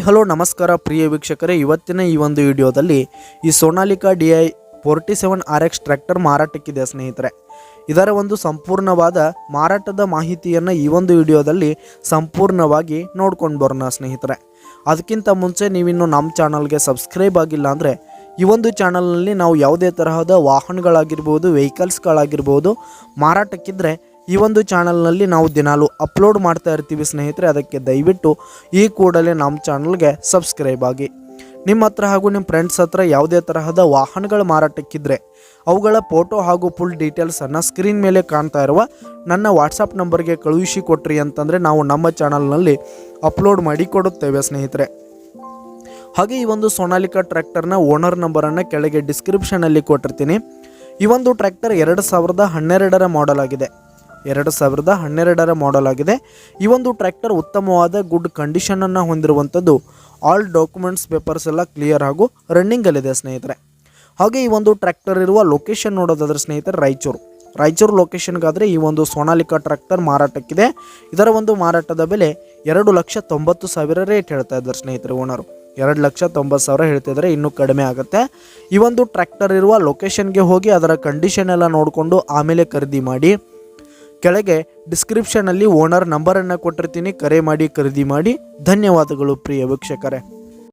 Hello ನಮಸ್ಕಾರ ಪ್ರಿಯ ವೀಕ್ಷಕರೇ, ಇವತ್ತಿನ ಈ ಒಂದು ವಿಡಿಯೋದಲ್ಲಿ ಈ ಸೋನಾಲಿಕಾ DI 47 RX ಟ್ರ್ಯಾಕ್ಟರ್ ಮಾರಾಟಕ್ಕಿದೆ ಸ್ನೇಹಿತರೆ. ಇದರ ಒಂದು ಸಂಪೂರ್ಣವಾದ ಮಾರಾಟದ ಮಾಹಿತಿಯನ್ನು ಈ ಒಂದು ವಿಡಿಯೋದಲ್ಲಿ ಸಂಪೂರ್ಣವಾಗಿ ನೋಡ್ಕೊಂಡು ಬರೋಣ ಸ್ನೇಹಿತರೆ. ಅದಕ್ಕಿಂತ ಮುಂಚೆ ನೀವಿನ್ನು ನಮ್ಮ ಚಾನಲ್ಗೆ ಸಬ್ಸ್ಕ್ರೈಬ್ ಆಗಿಲ್ಲ ಅಂದರೆ ಈ ಒಂದು ಚಾನಲ್ನಲ್ಲಿ ನಾವು ಯಾವುದೇ ತರಹದ ವಾಹನಗಳಾಗಿರ್ಬೋದು, ವೆಹಿಕಲ್ಸ್ಗಳಾಗಿರ್ಬೋದು ಮಾರಾಟಕ್ಕಿದ್ರೆ ಈ ಒಂದು ಚಾನಲ್ನಲ್ಲಿ ನಾವು ದಿನಾಲು ಅಪ್ಲೋಡ್ ಮಾಡ್ತಾ ಇರ್ತೀವಿ ಸ್ನೇಹಿತರೆ. ಅದಕ್ಕೆ ದಯವಿಟ್ಟು ಈ ಕೂಡಲೇ ನಮ್ಮ ಚಾನಲ್ಗೆ ಸಬ್ಸ್ಕ್ರೈಬ್ ಆಗಿ. ನಿಮ್ಮ ಹತ್ರ ಹಾಗೂ ನಿಮ್ಮ ಫ್ರೆಂಡ್ಸ್ ಹತ್ರ ಯಾವುದೇ ತರಹದ ವಾಹನಗಳ ಮಾರಾಟಕ್ಕಿದ್ರೆ ಅವುಗಳ ಫೋಟೋ ಹಾಗೂ ಫುಲ್ ಡೀಟೇಲ್ಸನ್ನು ಸ್ಕ್ರೀನ್ ಮೇಲೆ ಕಾಣ್ತಾ ಇರುವ ನನ್ನ ವಾಟ್ಸಪ್ ನಂಬರ್ಗೆ ಕಳುಹಿಸಿ ಕೊಟ್ರಿ ಅಂತಂದರೆ ನಾವು ನಮ್ಮ ಚಾನಲ್ನಲ್ಲಿ ಅಪ್ಲೋಡ್ ಮಾಡಿ ಕೊಡುತ್ತೇವೆ ಸ್ನೇಹಿತರೆ. ಹಾಗೆ ಈ ಒಂದು ಸೋನಾಲಿಕಾ ಟ್ರ್ಯಾಕ್ಟರ್ನ ಓನರ್ ನಂಬರನ್ನು ಕೆಳಗೆ ಡಿಸ್ಕ್ರಿಪ್ಷನಲ್ಲಿ ಕೊಟ್ಟಿರ್ತೀನಿ. ಈ ಒಂದು ಟ್ರ್ಯಾಕ್ಟರ್ 2012ರ ಮಾಡೆಲ್ ಆಗಿದೆ. 2012ರ ಮಾಡೆಲ್ ಆಗಿದೆ. ಈ ಒಂದು ಟ್ರ್ಯಾಕ್ಟರ್ ಉತ್ತಮವಾದ ಗುಡ್ ಕಂಡೀಷನನ್ನು ಹೊಂದಿರುವಂಥದ್ದು. ಆಲ್ ಡಾಕ್ಯುಮೆಂಟ್ಸ್ ಪೇಪರ್ಸ್ ಎಲ್ಲ ಕ್ಲಿಯರ್ ಹಾಗೂ ರನ್ನಿಂಗಲ್ಲಿದೆ ಸ್ನೇಹಿತರೆ. ಹಾಗೆ ಈ ಒಂದು ಟ್ರ್ಯಾಕ್ಟರ್ ಇರುವ ಲೊಕೇಶನ್ ನೋಡೋದಾದ್ರೆ ಸ್ನೇಹಿತರೆ ರಾಯಚೂರು ಲೊಕೇಶನ್ಗಾದರೆ ಈ ಒಂದು ಸೋನಾಲಿಕಾ ಟ್ರ್ಯಾಕ್ಟರ್ ಮಾರಾಟಕ್ಕಿದೆ. ಇದರ ಒಂದು ಮಾರಾಟದ ಬೆಲೆ 2,90,000 ರೇಟ್ ಹೇಳ್ತಾ ಇದ್ದಾರೆ ಸ್ನೇಹಿತರೆ. ಓನರು 2,90,000 ಹೇಳ್ತಿದ್ದಾರೆ, ಇನ್ನೂ ಕಡಿಮೆ ಆಗುತ್ತೆ. ಈ ಒಂದು ಟ್ರ್ಯಾಕ್ಟರ್ ಇರುವ ಲೊಕೇಶನ್ಗೆ ಹೋಗಿ ಅದರ ಕಂಡೀಷನ್ ಎಲ್ಲ ನೋಡಿಕೊಂಡು ಆಮೇಲೆ ಖರೀದಿ ಮಾಡಿ. ಕೆಳಗೆ ಡಿಸ್ಕ್ರಿಪ್ಷನಲ್ಲಿ ಓನರ್ ನಂಬರನ್ನು ಕೊಟ್ಟಿರ್ತೀನಿ, ಕರೆ ಮಾಡಿ ಖರೀದಿ ಮಾಡಿ. ಧನ್ಯವಾದಗಳು ಪ್ರಿಯ ವೀಕ್ಷಕರೇ.